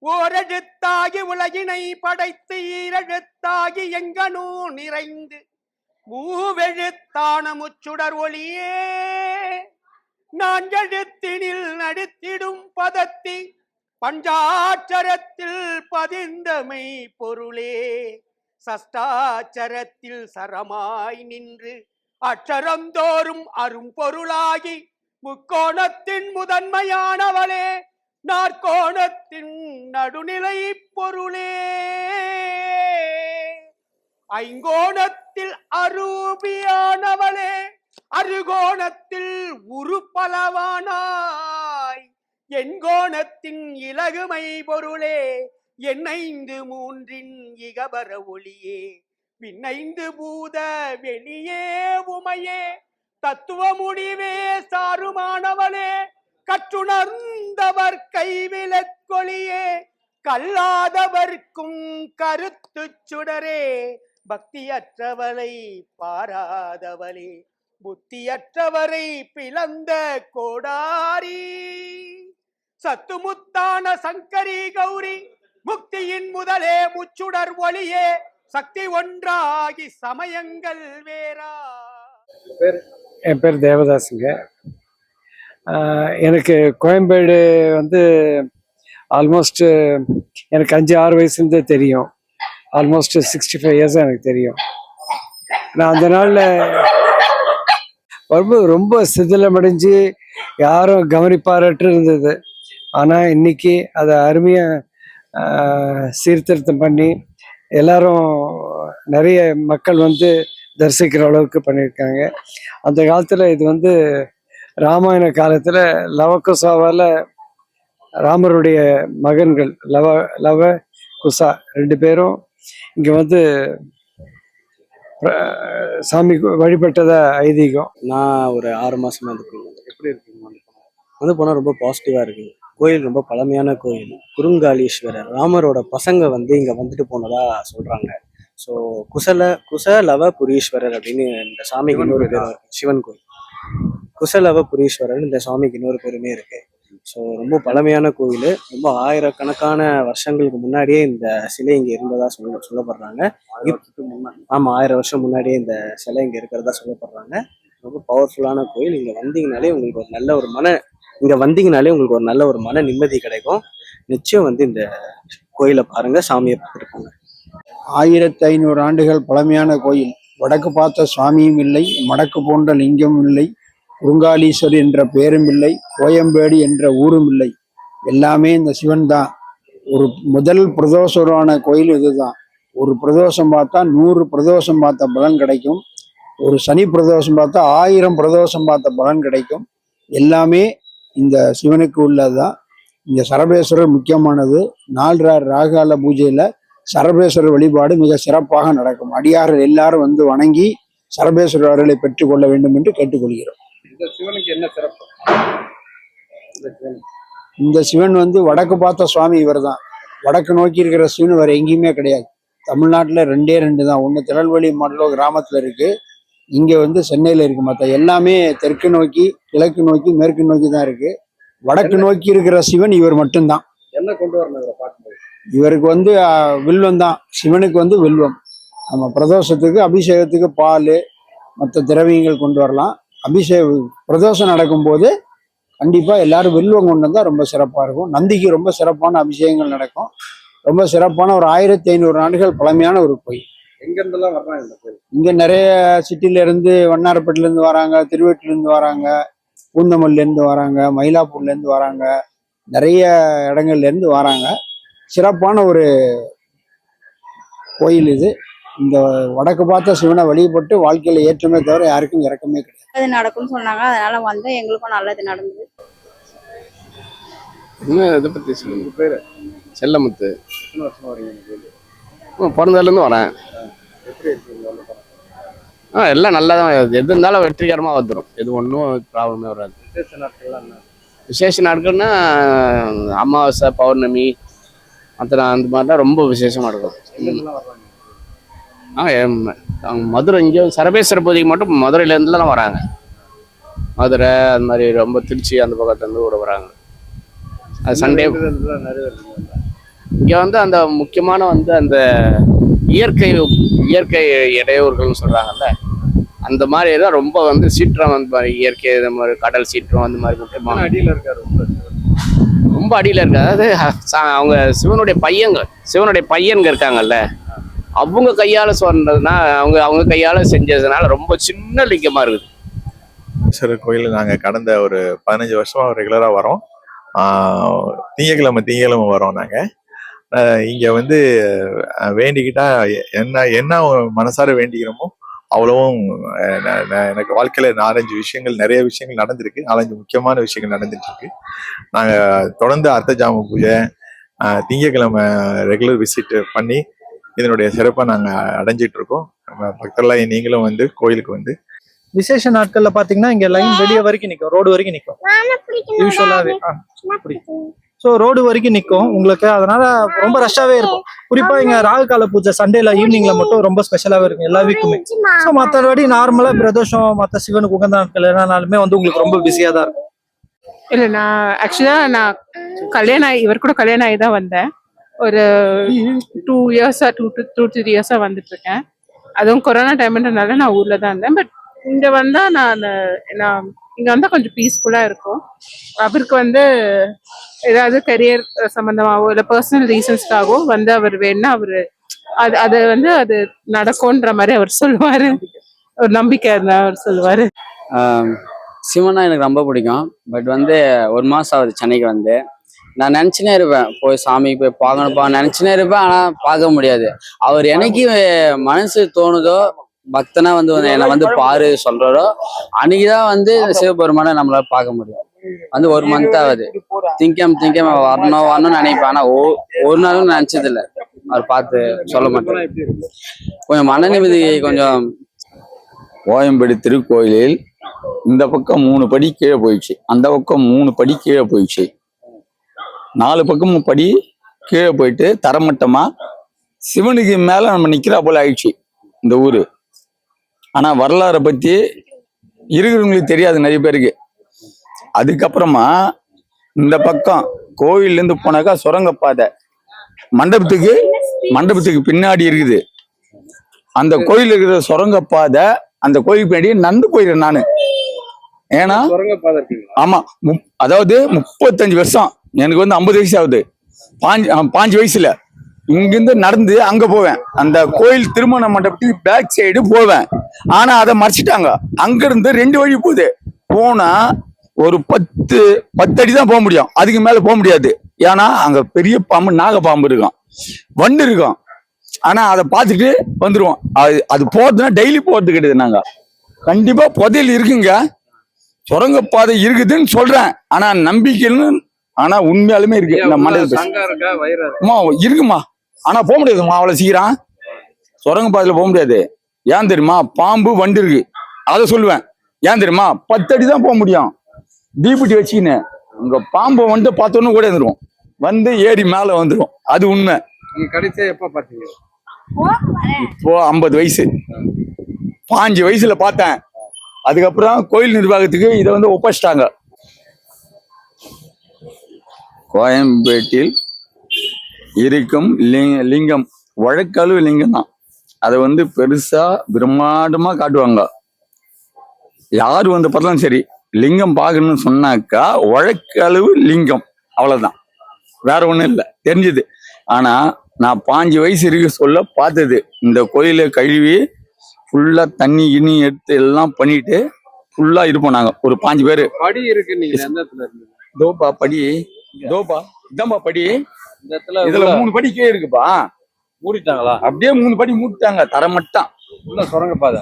ஓரெழுத்தாகி உலகினை படைத்து ஈரெழுத்தாகி எங்கனூ நிறைந்து மூவெழுத்தான முச்சுடர் ஒளியே நான்கெழுத்தினில் நடித்திடும் பதத்தி பஞ்சாட்சரத்தில் பதிந்தமை பொருளே சஷ்டாட்சரத்தில் சரமாய் நின்று அட்சரந்தோறும் அரும்பொருளாகி முக்கோணத்தின் முதன்மையானவளே நாற்கோணத்தின் நடுநிலை பொருளே ஐங்கோணத்தில் அரூபியானவளே அருகோணத்தில் உருப்பலவானாய் எண்கோணத்தின் இலகுமை பொருளே எண்ணைந்து மூன்றின் இகபர ஒளியே விண்ணைந்து பூத வெளியே உமையே தத்துவ முடிவே சாருமானவளே கற்றுணர்ந்தவர் கைவிலக்கொளியே கல்லாதவர்க்கும் கருத்து சுடரே பக்தியற்றவளை பாராதவளே புத்தியற்றவரை பிளந்த கோடாரி சத்துமுத்தான சங்கரி கௌரி முக்தியின் முதலே முச்சுடர் ஒளியே சக்தி ஒன்றாகி சமயங்கள் வேறா. என் பேர் தேவதாசுங்க. எனக்கு கோயம்பேடு ஆல்மோஸ்ட் எனக்கு 5-6 வயசுலேருந்தே தெரியும். ஆல்மோஸ்ட் 65 இயர்ஸ் எனக்கு தெரியும். நான் அந்த நாளில் வரும்போது ரொம்ப சிதிலமடைஞ்சு யாரும் கவனிப்பாரற்று இருந்தது. ஆனால் இன்னைக்கு அதை அருமையாக சீர்திருத்தம் பண்ணி எல்லாரும் நிறைய மக்கள் தரிசிக்கிற அளவுக்கு பண்ணியிருக்காங்க. அந்த காலத்தில் இது ராமாயண காலத்தில் லவகுசாவால் ராமருடைய மகன்கள் லவ குசா 2 பேரும் இங்கே சாமி வழிபட்டதா ஐதீகம். நான் ஒரு 6 மாசமா எப்படி இருக்குங்க போனால் ரொம்ப பாசிட்டிவாக இருக்குது. கோயில் ரொம்ப பழமையான கோயில். குருங்காலீஸ்வரர் ராமரோட பசங்க இங்கே வந்துட்டு போனதா சொல்கிறாங்க. ஸோ குசலவ புரீஸ்வரர் அப்படின்னு இந்த சாமிக்கு இன்னொரு பேர் இருக்கு. சிவன் கோயில் குசலவ புரீஸ்வரர் இந்த சாமிக்கு இன்னொரு பேருமே இருக்கு. ஸோ ரொம்ப பழமையான கோயில். ரொம்ப ஆயிரக்கணக்கான வருஷங்களுக்கு முன்னாடியே இந்த சிலை இங்கே இருந்ததா சொல்லப்படுறாங்க. ஆமாம், 1000 வருஷம் முன்னாடியே இந்த சிலை இங்கே இருக்கிறதா சொல்லப்படுறாங்க. ரொம்ப பவர்ஃபுல்லான கோயில். இங்கே வந்தீங்கனாலே உங்களுக்கு ஒரு நல்ல ஒரு மன நிம்மதி கிடைக்கும். நிச்சயம் இந்த கோயிலை பாருங்க, சாமியை பார்த்துருப்பாங்க. 1500 ஆண்டுகள் பழமையான கோயில். வடக்கு பார்த்த சுவாமியும் இல்லை, மடக்கு போன்ற லிங்கமும் இல்லை, குருங்காலீஸ்வரர் என்ற பேரும் இல்லை, கோயம்பேடு என்ற ஊரும் இல்லை. எல்லாமே இந்த சிவன் தான். ஒரு முதல் பிரதோஷரான கோயில் இதுதான். ஒரு பிரதோஷம் பார்த்தா 100 பிரதோஷம் பார்த்த பலன் கிடைக்கும். ஒரு சனி பிரதோஷம் பார்த்தா 1000 பிரதோஷம் பார்த்த பலன் கிடைக்கும். எல்லாமே இந்த சிவனுக்கு உள்ளதுதான். இந்த சரபேஸ்வரர் முக்கியமானது. 4 ராகால பூஜையில சரபேஸ்வரர் வழிபாடு மிக சிறப்பாக நடக்கும். அடியார்கள் எல்லாரும் வணங்கி சரபேஸ்வரர் அருளை பெற்றுக்கொள்ள வேண்டும் என்று கேட்டுக்கொள்கிறோம். இந்த சிவனுக்கு என்ன சிறப்பு? இந்த சிவன் வடக்கு பார்த்த சுவாமி இவர் தான். வடக்கு நோக்கி இருக்கிற சிவன் வேற எங்கேயுமே கிடையாது. தமிழ்நாட்டில் 2 தான். ஒன்று திருநெல்வேலி மாவட்டம் கிராமத்தில் இருக்கு, இங்கே சென்னையில் இருக்கு. மற்ற எல்லாமே தெற்கு நோக்கி, கிழக்கு நோக்கி, மேற்கு நோக்கி தான் இருக்கு. வடக்கு நோக்கி இருக்கிற சிவன் இவர் மட்டும்தான். என்ன கொண்டு வரணும் இவரை பார்க்கும்போது? இவருக்கு வில்வம் தான். சிவனுக்கு வில்வம். நம்ம பிரதோஷத்துக்கு அபிஷேகத்துக்கு பால் மற்ற திரவியங்கள் கொண்டு வரலாம். பிரதோஷம் நடக்கும்போது கண்டிப்பாக எல்லாரும் வில்வம் கொண்டு வந்தால் ரொம்ப சிறப்பாக இருக்கும். நந்திக்கு ரொம்ப சிறப்பான அபிஷேகங்கள் நடக்கும். ரொம்ப சிறப்பான ஒரு 1500 ஆண்டுகள் பழமையான ஒரு கோயில். எங்கேருந்துலாம் வர்றாங்க இந்த கோயில்? இங்கே நிறைய சிட்டிலேருந்து, வண்ணாரப்பேட்டிலேருந்து வராங்க, திருவெட்டிலேருந்து வராங்க, பூந்தமல்லிலேருந்து வராங்க, மயிலாப்பூர்லேருந்து வராங்க, நிறைய இடங்கள்லேருந்து வராங்க. சிறப்பான ஒரு கோயில் இது. இந்த வடக்கு பார்த்த சிவனை வழிபட்டு வாழ்க்கையில ஏற்றமே தவிர யாருக்கும் இறக்கமே கிடையாது. அது நடக்கும்னு சொன்னாங்க, அதனால எங்களுக்கும் நல்லது நடந்தது. இன்னும் இதை பற்றி சொல்லுங்க. பேர் செல்லமுத்து. எத்தனை வருஷமா வரீங்க இந்த கோயில்? பிறந்ததுலேருந்து வரேன். எப்படி இருக்கீங்க? எல்லாம் நல்லா தான். எது இருந்தாலும் வெற்றிகரமாக வந்துடும். எது ஒன்றும் ப்ராப்ளமே வராது. விசேஷ நாட்கள்லாம் என்ன? விசேஷ நாட்கள்னா அமாவாசை, பௌர்ணமி, மற்ற அந்த மாதிரிலாம் ரொம்ப விசேஷமாக இருக்கும். மதுரை இங்கே சரபேஸ்வர பூஜைக்கு மட்டும் மதுரையிலேருந்துலாம் வராங்க. மதுரை அந்த மாதிரி ரொம்ப திருச்சி அந்த பக்கத்துலேருந்து கூட வராங்க. அது சண்டே இங்க வந்து அந்த முக்கியமான வந்து அந்த இயற்கை இயற்கை இடையூறுகள்னு சொல்றாங்கல்ல, அந்த மாதிரி தான் ரொம்ப வந்து சீற்றம் அந்த மாதிரி இயற்கை இந்த மாதிரி கடல் சீற்றம் அந்த மாதிரி முக்கியமான அடியில இருக்காரு ரொம்ப. ரொம்ப அடியில இருக்கு. அதாவது அவங்க சிவனுடைய பையன்க இருக்காங்கல்ல, அவங்க கையால சொன்னதுன்னா அவங்க கையால செஞ்சதுனால ரொம்ப சின்ன லிங்கமா இருக்குது. ஈஸ்வரர் கோயில் நாங்கள் கடந்த ஒரு 15 வருஷமா ரெகுலராக வரோம். திங்கக்கிழமை வரோம் நாங்கள். இங்கே வந்து வேண்டிக்கிட்டா என்ன மனசார வேண்டிக்கிறோமோ அவ்வளவும் எனக்கு வாழ்க்கையில் 4-5 விஷயங்கள், நிறைய விஷயங்கள் நடந்திருக்கு. 4-5 முக்கியமான விஷயங்கள் நடந்துட்டு இருக்கு. நாங்கள் தொடர்ந்து அர்த்த ஜாம பூஜை, திங்கக்கிழமை ரெகுலர் விசிட் பண்ணி இதனுடைய சிறப்பை நாங்கள் அடைஞ்சிட்டு இருக்கோம். பக்தர்களாக நீங்களும் வந்து கோயிலுக்கு வந்து விசேஷ நாட்கள்ல பாத்தீங்கன்னா இங்க லைன் வெளியே வரைக்கும் நிக்கும், ரோடு வரைக்கும் நிக்கும். யூஸ்வலாவே ஸோ ரோடு வரைக்கும் நிக்கும் உங்களுக்கு. அதனால ரொம்ப ரஷ்ஷாவே இருக்கும். குறிப்பா இங்க ராகு கால பூஜை சண்டேல ஈவினிங்ல மட்டும் ரொம்ப ஸ்பெஷலாவே இருக்கும் எல்லா வீக்குமே. ஸோ மற்றபடி நார்மலா பிரதோஷம், மற்ற சிவனுக்கு உகந்த நாட்கள் எல்லா வந்து உங்களுக்கு ரொம்ப பிஸியா தான் இருக்கும். இல்லை, நான் ஆக்சுவலாக இவர் கூட கல்யாணம் ஆகி தான் வந்தேன். ஒரு 2 இயர்ஸா 2-3 இயர்ஸா வந்துட்டு இருக்கேன். அதுவும் கொரோனா டைம்ன்றனால நான் ஊர்ல தான் இருந்தேன். பட் இங்க வந்தா நான் இங்க வந்தா கொஞ்சம் பீஸ்ஃபுல்லா இருக்கும். அவருக்கு வந்து ஏதாவது கரியர் சம்பந்தமாவோ இல்லை பர்சனல் ரீசன்ஸ்க்காகவோ வந்து அவர் வேணா அது வந்து அது நடக்கும்ன்ற மாதிரி அவர் சொல்லுவாரு. ஒரு நம்பிக்கை இருந்தா அவர் சொல்லுவாரு. சிவனா எனக்கு ரொம்ப பிடிக்கும். பட் வந்து 1 மாசம் ஆகுது சென்னைக்கு வந்து. நான் நினச்சினே இருப்பேன், போய் சாமிக்கு போய் பார்க்கணும்ப்பா நினச்சினே இருப்பேன். ஆனால் பார்க்க முடியாது. அவர் என்னைக்கு மனசு தோணுதோ, பக்தனா வந்து என்னை வந்து பாரு சொல்றாரோ அன்னைக்குதான் வந்து சிவபெருமானை நம்மளால பார்க்க முடியும். வந்து 1 மந்த் ஆகுது. திங்கம் வரணும்னு நினைப்பேன். ஆனா ஒரு நாளும் நினைச்சது இல்லை. அவர் பார்த்து சொல்ல மாட்டேன். கொஞ்சம் மன நிம்மதி கொஞ்சம். கோயம்பேடு திருக்கோயிலில் இந்த பக்கம் 3 படி கீழே போயிடுச்சு, அந்த பக்கம் 3 படி கீழே போயிடுச்சு. 4 பக்கமும் படி கீழே போயிட்டு தரமட்டமா சிவனுக்கு மேல நம்ம நிக்கிறா போல ஆயிடுச்சு இந்த ஊரு. ஆனா வரலாறை பத்தி இருக்கிறவங்களுக்கு தெரியாது நிறைய பேருக்கு. அதுக்கப்புறமா இந்த பக்கம் கோயில்ல இருந்து போனாக்கா சுரங்கப்பாதை மண்டபத்துக்கு பின்னாடி இருக்குது. அந்த கோயில் இருக்கிற சுரங்கப்பாதை, அந்த கோயிலுக்கு பின்னாடி நடந்து போயிடுறேன் நானு. ஏன்னா ஆமா, அதாவது 35 வருஷம், எனக்கு வந்து 50 வயசு ஆகுது. 5 வயசுல இங்கிருந்து நடந்து அங்க போவேன். அந்த கோயில் திருமண மண்டபத்துக்கு பேக் சைடு போவேன். ஆனா அதை மறைச்சிட்டாங்க. அங்க இருந்து 2 வழி போகுது. போனா ஒரு 10 அடி தான் போக முடியும், அதுக்கு மேல போக முடியாது. ஏன்னா அங்க பெரிய பாம்பு, நாகப்பாம்பு இருக்கும், வண்டு இருக்கும். ஆனா அதை பார்த்துட்டு வந்துருவோம். அது போறதுன்னா டெய்லி போறது கிடையாது. நாங்க கண்டிப்பா புதையல் இருக்குங்க, சுரங்கப்பாதை இருக்குதுன்னு சொல்றேன். ஆனா நம்பிக்கைன்னு ஆனா உண்மையாலுமே இருக்கு. இந்த மண்டபம் இருக்குமா, ஆனா போக முடியாதுமா அவ்வளவு சீக்கிரம். சுரங்கப்பாதையில போக முடியாது. ஏன் தெரியுமா? பாம்பு வண்டு இருக்கு. அதை சொல்லுவேன். ஏன் தெரியுமா? 10 அடி தான் போக முடியும். தீபட்டி வச்சுக்கின்னு உங்க பாம்பை வந்து பார்த்தோன்னு கூட வந்துருவோம், வந்து ஏறி மேல வந்துடும். அது உண்மை. கடைசியா எப்ப பாத்தீங்க? இப்போ 50 வயசு, 5 வயசுல பார்த்தேன். அதுக்கப்புறம் கோயில் நிர்வாகத்துக்கு இதை வந்து ஒப்படைச்சிட்டாங்க. கோயம்பேட்டில் இருக்கும் லிங்கம் வழக்கழுவு லிங்கம் தான். அதை வந்து பெருசா பிரம்மாண்டமா காட்டுவாங்க. யாரு வந்து பார்த்தாலும் சரி, லிங்கம் பார்க்கணும்னு சொன்னாக்கா வழக்கழுவு லிங்கம், அவ்வளவுதான், வேற ஒண்ணும் இல்லை, தெரிஞ்சது. ஆனா நான் 5 வயசு இருக்க சொல்ல பார்த்தது. இந்த கோயிலை கழுவி ஃபுல்லா தண்ணி கிண்ணி எடுத்து எல்லாம் பண்ணிட்டு ஃபுல்லா இருப்போம் நாங்க. ஒரு 5 பேரு. படி இருக்கு, நீங்க எந்த இடத்துல இருக்கு? தோபா படி, தோபா இதான்பா படி. இந்த இடத்துல இதுல 3 படி கீழே இருக்குப்பா. மூடிட்டாங்களா? அப்படியே 3 படி மூடிட்டாங்க. தரமட்டம் உள்ள சுரங்கப்பாதை.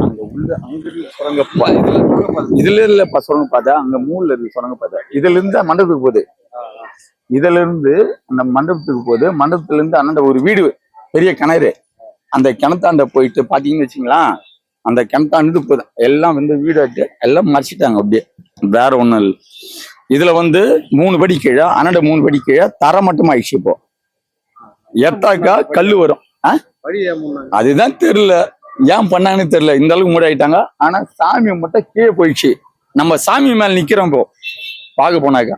அங்க உள்ள அங்க சுரங்கப்பாதை இதுல இல்லப்பா சுரங்கப்பாதை. அங்க மூணுல இருக்கு சுரங்கப்பாதை. இதுல இருந்து மண்டபத்துக்கு போகுது. இதுல இருந்து அந்த மண்டபத்துக்கு போகுது. மண்டபத்துல இருந்து அண்ணாண்ட ஒரு வீடு, பெரிய கிணறு. அந்த கிணத்தாண்ட போயிட்டு பாத்தீங்கன்னு வச்சுங்களா, அந்த கிணத்தாண்டு போகுது. எல்லாம் வந்து வீடு எல்லாம் மறைச்சிட்டாங்க. அப்படியே வேற ஒண்ணும் இல்லை. இதுல வந்து 3 படி கீழே, அண்ணாண்ட 3 படி கீழே தர மட்டும் ஆயிடுச்சு. இப்போ எத்தாக்கா கல்லு வரும். அதுதான் தெரியல ஏன் பண்ணாங்கன்னு தெரியல. இந்த அளவுக்கு மூடி ஆயிட்டாங்க. ஆனா சாமி மட்டும் கீழே போயிடுச்சு. நம்ம சாமி மேல நிக்கிறோம் இப்போ பார்க்க போனாக்கா.